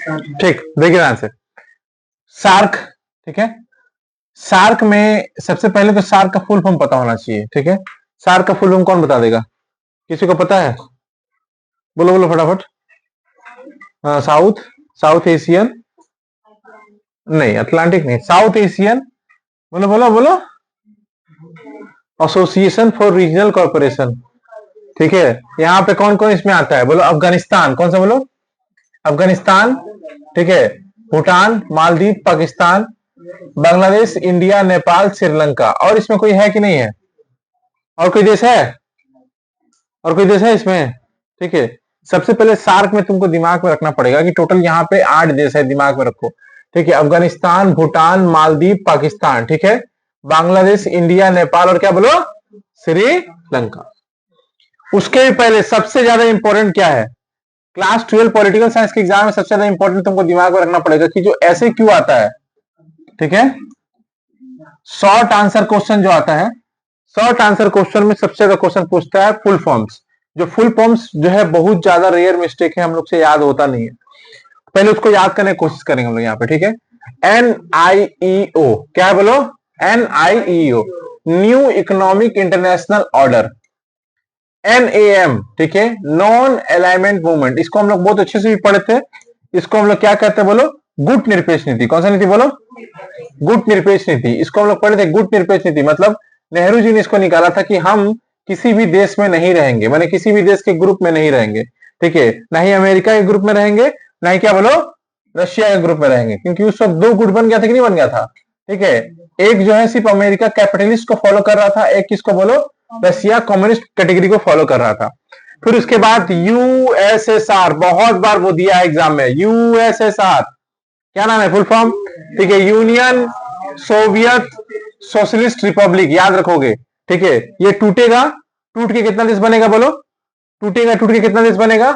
ठीक, देखिए answer SAARC. ठीक है, सार्क में सबसे पहले तो सार्क का फुल फॉर्म पता होना चाहिए। ठीक है, सार्क का फुल फॉर्म कौन बता देगा? किसी को पता है? बोलो बोलो फटाफट। साउथ साउथ एशियन नहीं, अटलांटिक नहीं, साउथ एशियन, बोलो बोलो बोलो, एसोसिएशन फॉर रीजनल कॉर्पोरेशन। ठीक है, यहाँ पे कौन कौन इसमें आता है? बोलो अफगानिस्तान, कौन सा बोलो? अफगानिस्तान। ठीक है, भूटान, मालदीव, पाकिस्तान, बांग्लादेश, इंडिया, नेपाल, श्रीलंका। और इसमें कोई है कि नहीं है? और कोई देश है? और कोई देश है इसमें? ठीक है, सबसे पहले सार्क में तुमको दिमाग में रखना पड़ेगा कि टोटल यहाँ पे 8 देश है, दिमाग में रखो। ठीक है, अफगानिस्तान, भूटान, मालदीव, पाकिस्तान, ठीक है, बांग्लादेश, इंडिया, नेपाल और क्या बोलो? श्रीलंका। उसके भी पहले सबसे ज्यादा इंपॉर्टेंट क्या है? क्लास 12 पॉलिटिकल साइंस के एग्जाम में सबसे ज्यादा इंपॉर्टेंट तुमको दिमाग में रखना पड़ेगा कि जो ऐसे क्यों आता है। ठीक है, शॉर्ट आंसर क्वेश्चन जो आता है, शॉर्ट आंसर क्वेश्चन में सबसे ज्यादा क्वेश्चन पूछता है फुल फॉर्म्स। जो फुल फॉर्म्स जो है बहुत ज्यादा रेयर मिस्टेक है, हम लोग से याद होता नहीं है। पहले उसको याद करने की कोशिश करेंगे हम लोग यहाँ पे। ठीक है, NIEO, क्या है बोलो? NIEO, new economic international order. NAM, ठीक है, नॉन अलाइनमेंट मूवमेंट, इसको हम लोग बहुत अच्छे से भी पढ़े थे। इसको हम लोग क्या कहते हैं बोलो? गुट निरपेक्ष नीति। कौन सा नीति बोलो? गुट निरपेक्ष नीति। इसको हम लोग पढ़े थे। गुट निरपेक्ष नीति मतलब नेहरू जी ने इसको निकाला था कि हम किसी भी देश में नहीं रहेंगे, माने किसी भी देश के ग्रुप में नहीं रहेंगे। ठीक है, ना ही अमेरिका के ग्रुप में रहेंगे, ना ही क्या बोलो रशिया के ग्रुप में रहेंगे, क्योंकि उस वक्त 2 गुट बन गया था कि नहीं बन गया था। ठीक है, एक जो है सिर्फ अमेरिका कैपिटलिस्ट को फॉलो कर रहा था, एक किसको बोलो? रशिया कम्युनिस्ट कैटेगरी को फॉलो कर रहा था। फिर उसके बाद USSR, बहुत बार वो दिया है एग्जाम में, USSR क्या नाम है फुल फॉर्म? ठीक है, यूनियन सोवियत सोशलिस्ट रिपब्लिक, याद रखोगे। ठीक है, ये टूटेगा, टूट के कितना देश बनेगा बोलो? टूटेगा, टूट के कितना देश बनेगा?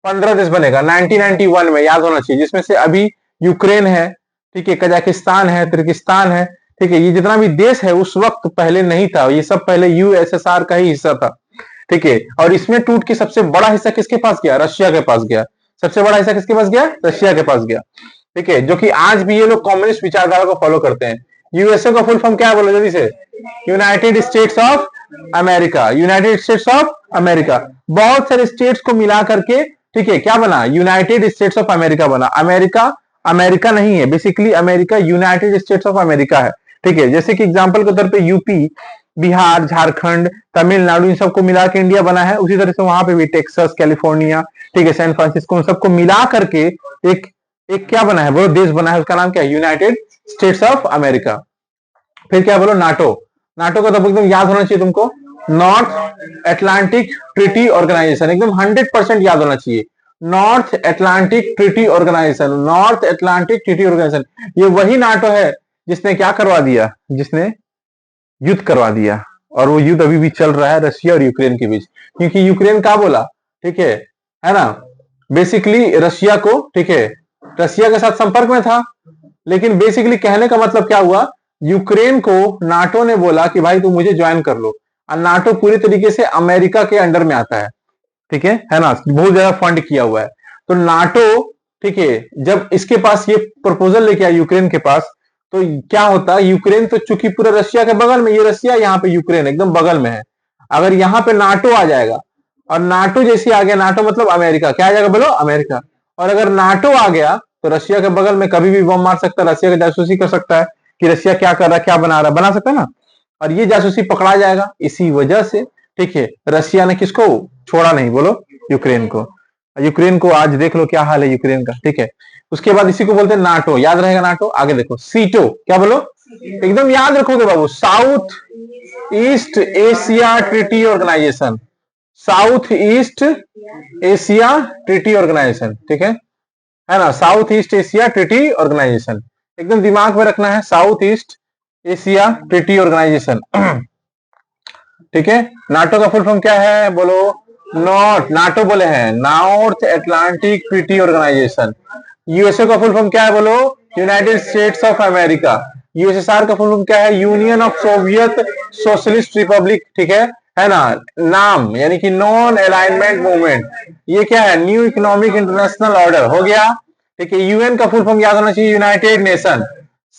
15 देश बनेगा 1991 में, याद होना चाहिए, जिसमें से अभी यूक्रेन है, ठीक है, कजाकिस्तान है, तिर्किस्तान है। ठीक है, ये जितना भी देश है उस वक्त पहले नहीं था, ये सब पहले USSR का ही हिस्सा था। ठीक है, और इसमें टूट के सबसे बड़ा हिस्सा किसके पास गया? रशिया के पास गया। सबसे बड़ा हिस्सा किसके पास गया? रशिया के पास गया। ठीक है, जो कि आज भी ये लोग कम्युनिस्ट विचारधारा को फॉलो करते हैं। यूएसए का फुल फॉर्म क्या है बोलो जल्दी से? United States of America. United States of America, बहुत सारे स्टेट्स को मिला करके, ठीक है, क्या बना? यूनाइटेड स्टेट्स ऑफ अमेरिका बना। अमेरिका अमेरिका नहीं है, basically America United States of America है। ठीक है, जैसे कि एग्जांपल के तौर पे यूपी, बिहार, झारखंड, तमिलनाडु, इन सबको मिला के इंडिया बना है, उसी तरह से वहां पे भी टेक्सास, कैलिफोर्निया, ठीक है, सैन फ्रांसिस्को, उन सबको मिला करके एक एक क्या बना है, वो देश बना है, उसका नाम क्या है? United States of America. फिर क्या बोलो? नाटो। नाटो का तो एकदम याद होना चाहिए तुमको, नॉर्थ अटलांटिक ट्रीटी ऑर्गेनाइजेशन, एकदम 100% याद होना चाहिए। North Atlantic Treaty Organization, North Atlantic Treaty Organization, ये वही नाटो है जिसने क्या करवा दिया? जिसने युद्ध करवा दिया, और वो युद्ध अभी भी चल रहा है रशिया और यूक्रेन के बीच। क्योंकि यूक्रेन क्या बोला? ठीक है ना, बेसिकली रशिया को, ठीक है, रशिया के साथ संपर्क में था, लेकिन बेसिकली कहने का मतलब क्या हुआ? यूक्रेन को नाटो ने बोला कि भाई तुम मुझे ज्वाइन कर लो, और नाटो पूरी तरीके से अमेरिका के अंडर में आता है। ठीक है ना, बहुत ज्यादा फंड किया हुआ है। तो नाटो, ठीक है, जब इसके पास ये प्रपोजल लेके आया यूक्रेन के पास, तो क्या होता? यूक्रेन तो चूंकि पूरा रशिया के बगल में, ये रशिया, यहाँ पे यूक्रेन एकदम बगल में है। अगर यहाँ पे नाटो आ जाएगा, और नाटो जैसे आ गया, नाटो मतलब अमेरिका, क्या आ जाएगा बोलो? अमेरिका। और अगर नाटो आ गया तो रशिया के बगल में कभी भी बम मार सकता है, रशिया की जासूसी कर सकता है कि रशिया क्या कर रहा है, क्या बना रहा है, बना सकता है ना, और ये जासूसी पकड़ा जाएगा। इसी वजह से, ठीक है, रशिया ने किसको छोड़ा नहीं बोलो? यूक्रेन को। यूक्रेन को आज देख लो क्या हाल है यूक्रेन का। ठीक है, उसके बाद इसी को बोलते हैं नाटो, याद रहेगा नाटो। आगे देखो, सीटो, क्या बोलो? एकदम याद रखोगे बाबू, South East Asia Treaty Organisation, South East Asia Treaty Organisation, ठीक है ना, South East Asia Treaty Organisation, एकदम दिमाग में रखना है, South East Asia Treaty Organisation. ठीक है, नाटो का फुल फॉर्म क्या है बोलो? नॉर्थ, नाटो बोले हैं, North Atlantic Treaty Organization. USA का फुल फॉर्म क्या है बोलो? United States of America. USSR का फुल फॉर्म क्या है? Union of Soviet Socialist Republic, ठीक है ना, नाम यानी कि नॉन अलाइनमेंट मूवमेंट। ये क्या है? न्यू इकोनॉमिक इंटरनेशनल ऑर्डर हो गया। ठीक है, यूएन का फुल फॉर्म याद होना चाहिए, United Nation.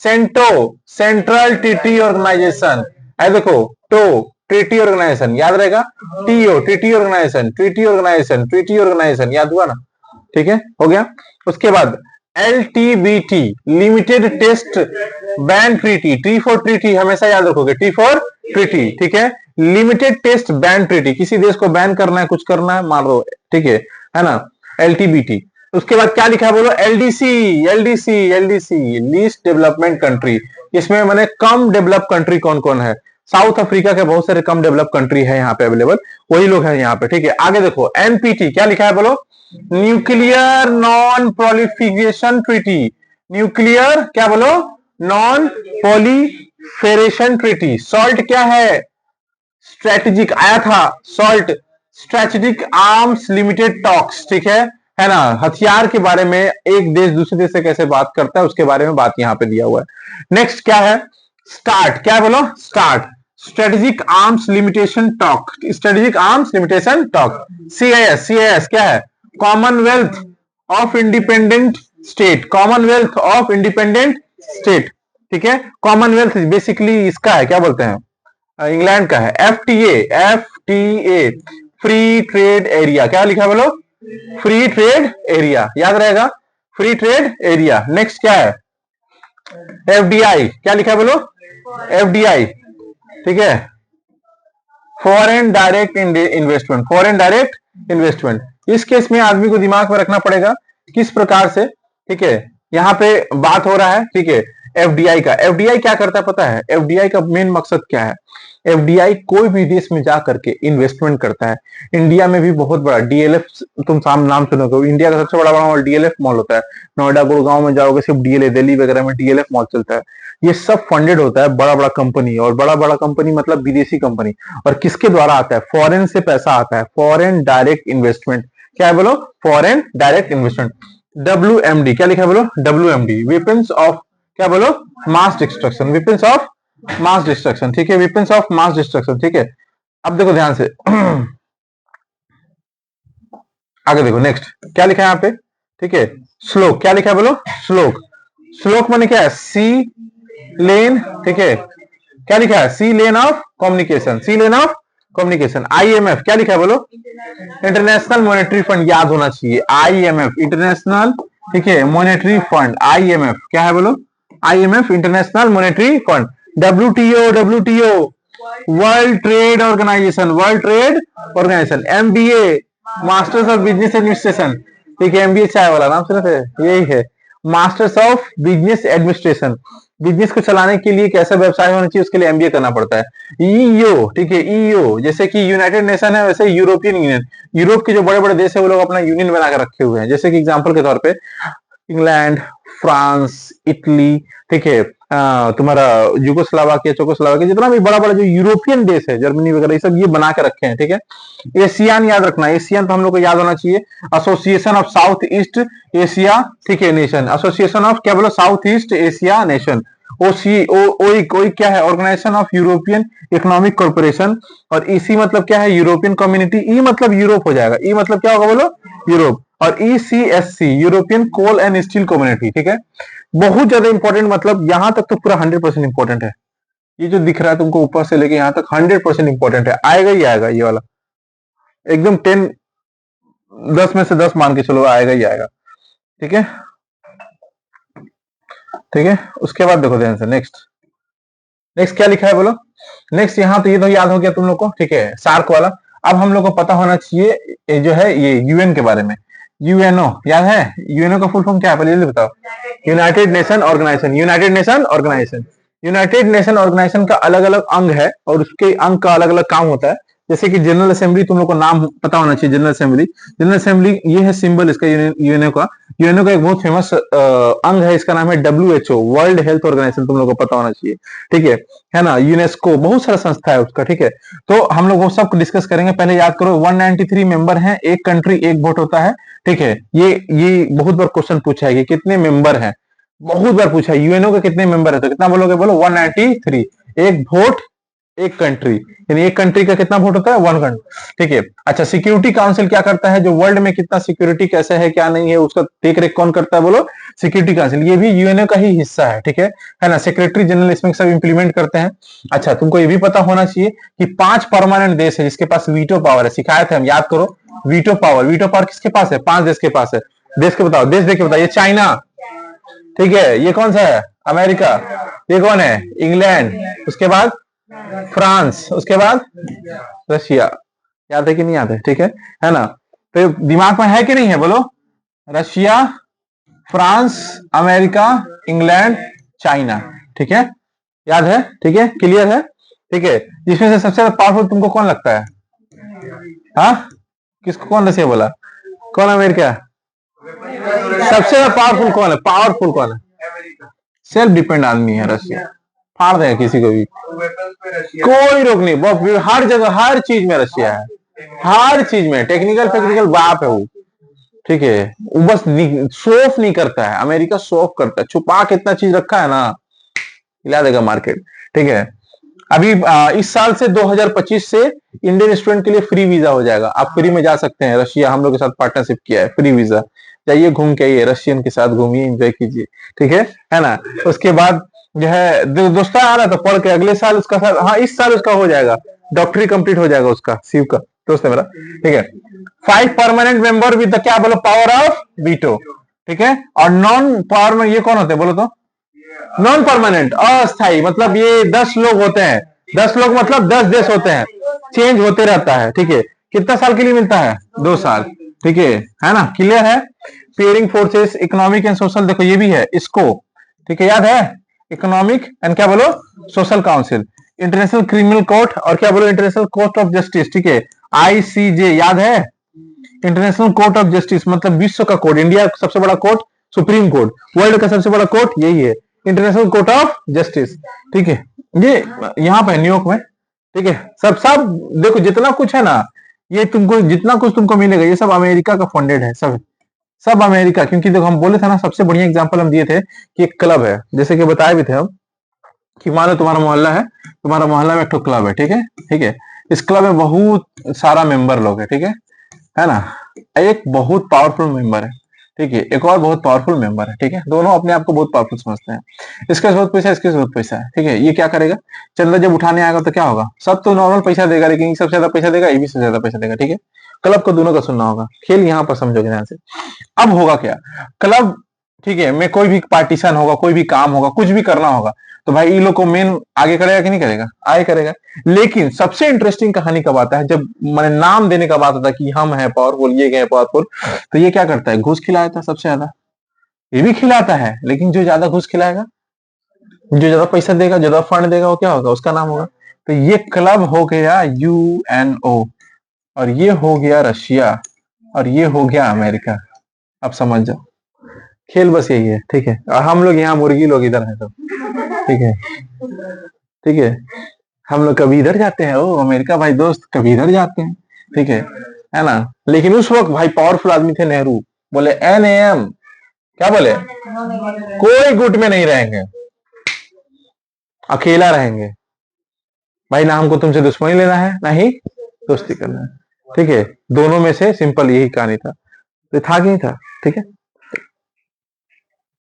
CENTO, Central Treaty Organization. देखो, टो, ट्रीटी ऑर्गेनाइजेशन याद रहेगा। TO, Treaty Organization, Treaty Organization, Treaty Organization याद हुआ ना। ठीक है, हो गया। उसके बाद LTBT, Limited Test Ban Treaty. T for treaty हमेशा याद रखोगे, टी फॉर ट्रीटी। ठीक है, लिमिटेड टेस्ट बैन ट्रीटी, किसी देश को बैन करना है, कुछ करना है, मार दो। ठीक है ना, LTBT। उसके बाद क्या लिखा है बोलो, LDC, LDC, LDC, least development country. इसमें मैंने कम डेवलप कंट्री कौन कौन है, साउथ अफ्रीका के बहुत सारे कम डेवलप कंट्री है यहाँ पे अवेलेबल, वही लोग हैं यहाँ पे। ठीक है, आगे देखो, NPT क्या लिखा है बोलो, nuclear non proliferation treaty. Nuclear क्या बोलो, नॉन प्रोलिफेरेशन ट्रीटी। सॉल्ट क्या है, स्ट्रेटेजिक आया था, salt strategic arms limited talks. ठीक है ना, हथियार के बारे में एक देश दूसरे देश से कैसे बात करता है उसके बारे में बात यहां पे दिया हुआ है। नेक्स्ट क्या है, स्टार्ट, क्या बोलो, start strategic arms limitation talk, strategic arms limitation talk. CIS, CIS क्या है, Commonwealth of independent state, Commonwealth of independent state. ठीक है, कॉमनवेल्थ बेसिकली इसका है, क्या बोलते हैं, इंग्लैंड का है। FTA, FTA free trade area, क्या लिखा बोलो, फ्री ट्रेड एरिया याद रहेगा, फ्री ट्रेड एरिया। नेक्स्ट क्या है, FDI, क्या लिखा बोलो, FDI। ठीक है, foreign direct investment, foreign direct investment. इस केस में आदमी को दिमाग में रखना पड़ेगा किस प्रकार से। ठीक है, यहां पे बात हो रहा है, ठीक है, FDI का। FDI क्या करता है पता है, FDI का मेन मकसद क्या है, FDI कोई भी देश में जा करके इन्वेस्टमेंट करता है। इंडिया में भी बहुत बड़ा DLF, तुम नाम सुनोगे, इंडिया का सबसे बड़ा मॉल DLF मॉल होता है। नोएडा गुड़गांव में जाओगे सिर्फ DLF, दिल्ली वगैरह में DLF मॉल चलता है। ये सब फंडेड होता है बड़ा बड़ा कंपनी, और बड़ा बड़ा कंपनी मतलब विदेशी कंपनी। और किसके द्वारा आता है, फॉरेन से पैसा आता है, फॉरेन डायरेक्ट इन्वेस्टमेंट। क्या है बोलो, फॉरेन डायरेक्ट इन्वेस्टमेंट। WMD क्या लिखा है बोलो, WMD वेपन्स ऑफ, क्या बोलो, mass destruction, weapons of mass destruction. ठीक है, वेपन्स ऑफ मास डिस्ट्रक्शन। ठीक है, अब देखो ध्यान से आगे देखो, नेक्स्ट क्या लिखा है यहाँ पे। ठीक है, श्लोक क्या लिखा है बोलो, श्लोक। श्लोक माने क्या है, सी लेन। ठीक है, क्या लिखा है, sea lane of communication, sea lane of communication. IMF क्या लिखा है बोलो, इंटरनेशनल मॉनेटरी फंड, याद होना चाहिए, IMF इंटरनेशनल। ठीक है, मॉनेटरी फंड, IMF क्या है बोलो, IMF International Monetary Fund. WTO, WTO World Trade Organization, World Trade Organization. MBA Masters of Business Administration. ठीक है, MBA चाय वाला नाम सुने थे, यही है, masters of Business administration. Business को चलाने के लिए कैसा व्यवसाय होना चाहिए उसके लिए MBA करना पड़ता है। EU, ठीक है, EU जैसे कि यूनाइटेड नेशन है, वैसे यूरोपियन यूनियन, यूरोप के जो बड़े बड़े देश है वो लोग अपना यूनियन बना कर रखे हुए हैं। जैसे कि एग्जांपल के तौर पे इंग्लैंड, फ्रांस, इटली। ठीक है, तुम्हारा यूगोस्लावाकिया, चोकोस्लावाकिया, जितना भी बड़ा बड़ा जो यूरोपियन देश है, जर्मनी वगैरह, ये सब ये बना के रखे हैं। ठीक है, एशियान याद रखना, एशियन तो हम लोग को याद होना चाहिए, association of south East Asia. ठीक है, नेशन, एसोसिएशन ऑफ क्या बोलो, south East Asia nation. OE क्या है, Organization of European Economic Corporation. और इसी मतलब क्या है, यूरोपियन कम्युनिटी। ई मतलब यूरोप हो जाएगा, ई मतलब क्या होगा बोलो, यूरोप। और ECSC European Coal and Steel Community. ठीक है, बहुत ज्यादा इंपॉर्टेंट, मतलब यहां तक तो पूरा 100% इंपॉर्टेंट है। ये जो दिख रहा है तुमको ऊपर से लेके यहां तक 100% इंपॉर्टेंट है, आएगा ही आएगा ये वाला, एकदम 10 में से 10 मान के चलो, आएगा ही आएगा। ठीक है, ठीक है, उसके बाद देखो ध्यान से, नेक्स्ट नेक्स्ट क्या लिखा है बोलो। नेक्स्ट यहाँ तो ये तो याद हो गया तुम लोग को। ठीक है, सार्क वाला। अब हम लोग को पता होना चाहिए ये जो है ये UN के बारे में। UNO याद है, UNO का फुल फॉर्म क्या है पहले ये बताओ, United Nation Organization, United Nation Organization. United Nation Organization का अलग अलग अंग है और उसके अंग का अलग अलग काम होता है। जैसे कि जनरल असेंबली, तुम लोग को नाम पता होना चाहिए, जनरल असेंबली। जनरल असेंबली ये है सिंबल इसका, यूएनओ का। यूएनओ का एक बहुत फेमस अंग है, इसका नाम है WHO, वर्ल्ड हेल्थ ऑर्गेनाइजेशन, तुम लोग को पता होना चाहिए। ठीक है ना, यूनेस्को, बहुत सारा संस्था है उसका। ठीक है, तो हम लोग वो सब डिस्कस करेंगे। पहले याद करो 193 मेंबर हैं, एक कंट्री एक वोट होता है। ठीक है, ये बहुत बार क्वेश्चन पूछा है कि कितने मेंबर हैं, बहुत बार पूछा है यूएनओ के कितने मेंबर है, तो कितना बोलोगे, बोलो 193। एक वोट एक कंट्री, यानी एक कंट्री का कितना वोट होता है, वन कंट्री, ठीक है। अच्छा, सिक्योरिटी काउंसिल क्या करता है, जो वर्ल्ड में कितना सिक्योरिटी कैसे है क्या नहीं है उसका देख रेख कौन करता है, बोलो सिक्योरिटी काउंसिल। ये भी यूएनओ का ही हिस्सा है, ठीक है ना। सेक्रेटरी जनरल इसमें सब इंप्लीमेंट करते हैं। अच्छा, तुमको ये भी पता होना चाहिए कि 5 परमानेंट देश है जिसके पास वीटो पावर है, सिखाए थे हम, याद करो। वीटो पावर, वीटो पावर किसके पास है, 5 देश के पास है। देश के बताओ, देश देख के बताओ। ये चाइना, ठीक है। ये कौन सा है, अमेरिका। ये कौन है, इंग्लैंड। उसके बाद फ्रांस, उसके बाद रशिया। याद है कि नहीं याद है, ठीक है ना। तो दिमाग में है कि नहीं है, बोलो। Russia, France, America, England, China, ठीक है। याद है, ठीक है, क्लियर है, ठीक है। जिसमें से सबसे ज्यादा पावरफुल तुमको कौन लगता है, हाँ, किसको, कौन रशिया बोला, कौन अमेरिका, सबसे ज्यादा पावरफुल कौन है, पावरफुल कौन है, सेल्फ डिपेंड आदमी है रशिया। फाड़ देगा किसी को भी, कोई रोक नहीं, वो हर जगह हर चीज में रशिया है, हर चीज में, टेक्निकल टेक्निकल बाप है वो, ठीक है। वो बस शो ऑफ नहीं करता है, अमेरिका शो ऑफ करता है, छुपा के इतना चीज रखा है ना, हिला देगा मार्केट, ठीक है। अभी इस साल से 2025 से इंडियन स्टूडेंट के लिए फ्री वीजा हो जाएगा, आप फ्री में जा सकते हैं रशिया, हम लोग के साथ पार्टनरशिप किया है, फ्री वीजा, जाइए घूम के आइए, रशियन के साथ घूमिए, एंजॉय कीजिए, ठीक है ना। उसके बाद जो है दोस्ता आ रहा था पढ़ के, अगले साल उसका साल, हाँ इस साल उसका हो जाएगा, डॉक्टरी कंप्लीट हो जाएगा उसका, शिव का दोस्त है मेरा, ठीक है। 5 परमानेंट मेंबर विद द क्या बोलो, पावर ऑफ वीटो, ठीक है। और नॉन पावर में ये कौन होते हैं बोलो तो, नॉन परमानेंट, अस्थाई, मतलब ये 10 लोग होते हैं, 10 लोग मतलब 10 देश होते हैं, चेंज होते रहता है, ठीक है। कितना साल के लिए मिलता है, 2 साल, ठीक है ना, क्लियर है। Pairing forces, economic and social, देखो ये भी है इसको, ठीक है, याद है, इकोनॉमिक एंड क्या बोलो, social council, international criminal court, और क्या बोलो, इंटरनेशनल कोर्ट ऑफ जस्टिस, ठीक है, आईसीजे, याद है, इंटरनेशनल कोर्ट ऑफ जस्टिस, मतलब विश्व का कोर्ट, इंडिया का सबसे बड़ा कोर्ट सुप्रीम कोर्ट, वर्ल्ड का सबसे बड़ा कोर्ट यही है, इंटरनेशनल कोर्ट ऑफ जस्टिस, ठीक है। ये यहाँ पे न्यूयॉर्क में, ठीक है। सब सब देखो जितना कुछ है ना, ये तुमको जितना कुछ तुमको मिलेगा, ये सब अमेरिका का फंडेड है, सब सब अमेरिका। क्योंकि देखो हम बोले थे ना, सबसे बढ़िया एग्जांपल हम दिए थे कि एक क्लब है, जैसे कि बताए भी थे हम कि मान लो तुम्हारा मोहल्ला है, तुम्हारा मोहल्ला में एक क्लब है, ठीक है, ठीक है। इस क्लब में बहुत सारा मेंबर लोग है, ठीक है ना। एक बहुत पावरफुल मेंबर है, ठीक है, एक और बहुत पावरफुल मेंबर है, ठीक है। दोनों अपने आप को बहुत पावरफुल समझते हैं, इसके बहुत पैसा, इसके बहुत पैसा है, ठीक है। ये क्या करेगा, चंदा जब उठाने आएगा तो क्या होगा, सब तो नॉर्मल पैसा देगा, लेकिन सबसे ज्यादा पैसा देगा, ये भी सबसे ज्यादा पैसा देगा, ठीक है। क्लब को दोनों का सुनना होगा, खेल यहाँ पर समझोगे ध्यान से। अब होगा क्या, क्लब, ठीक है, में कोई भी पार्टीशन होगा, कोई भी काम होगा, कुछ भी करना होगा, तो भाई इन लोग को मेन आगे करेगा कि नहीं करेगा, आगे करेगा। लेकिन सबसे इंटरेस्टिंग कहानी कब आता है, जब मैंने नाम देने का बात आता है कि हम हैं पावरफुल, ये गए पावरफुल, तो ये क्या करता है, घूस खिलाता है सबसे ज्यादा, ये भी खिलाता है, लेकिन जो ज्यादा घूस खिलाएगा, जो ज्यादा पैसा देगा, ज्यादा फंड देगा, वो क्या होगा, उसका नाम होगा। तो ये क्लब हो गया यूएनओ, और ये हो गया रशिया, और ये हो गया अमेरिका। अब समझ जाओ, खेल बस यही है, ठीक है। और हम लोग यहाँ मुर्गी लोग इधर हैं सब, ठीक है, ठीक है। हम लोग कभी इधर जाते हैं, ओ अमेरिका भाई दोस्त, कभी इधर जाते हैं, ठीक है ना। लेकिन उस वक्त भाई पावरफुल आदमी थे नेहरू, बोले NAM, क्या बोले, कोई गुट में नहीं रहेंगे, अकेला रहेंगे भाई, ना हमको तुमसे दुश्मनी लेना है, ना ही दोस्ती करना है, ठीक है। दोनों में से सिंपल यही कहानी था, तो था कि नहीं था, ठीक है।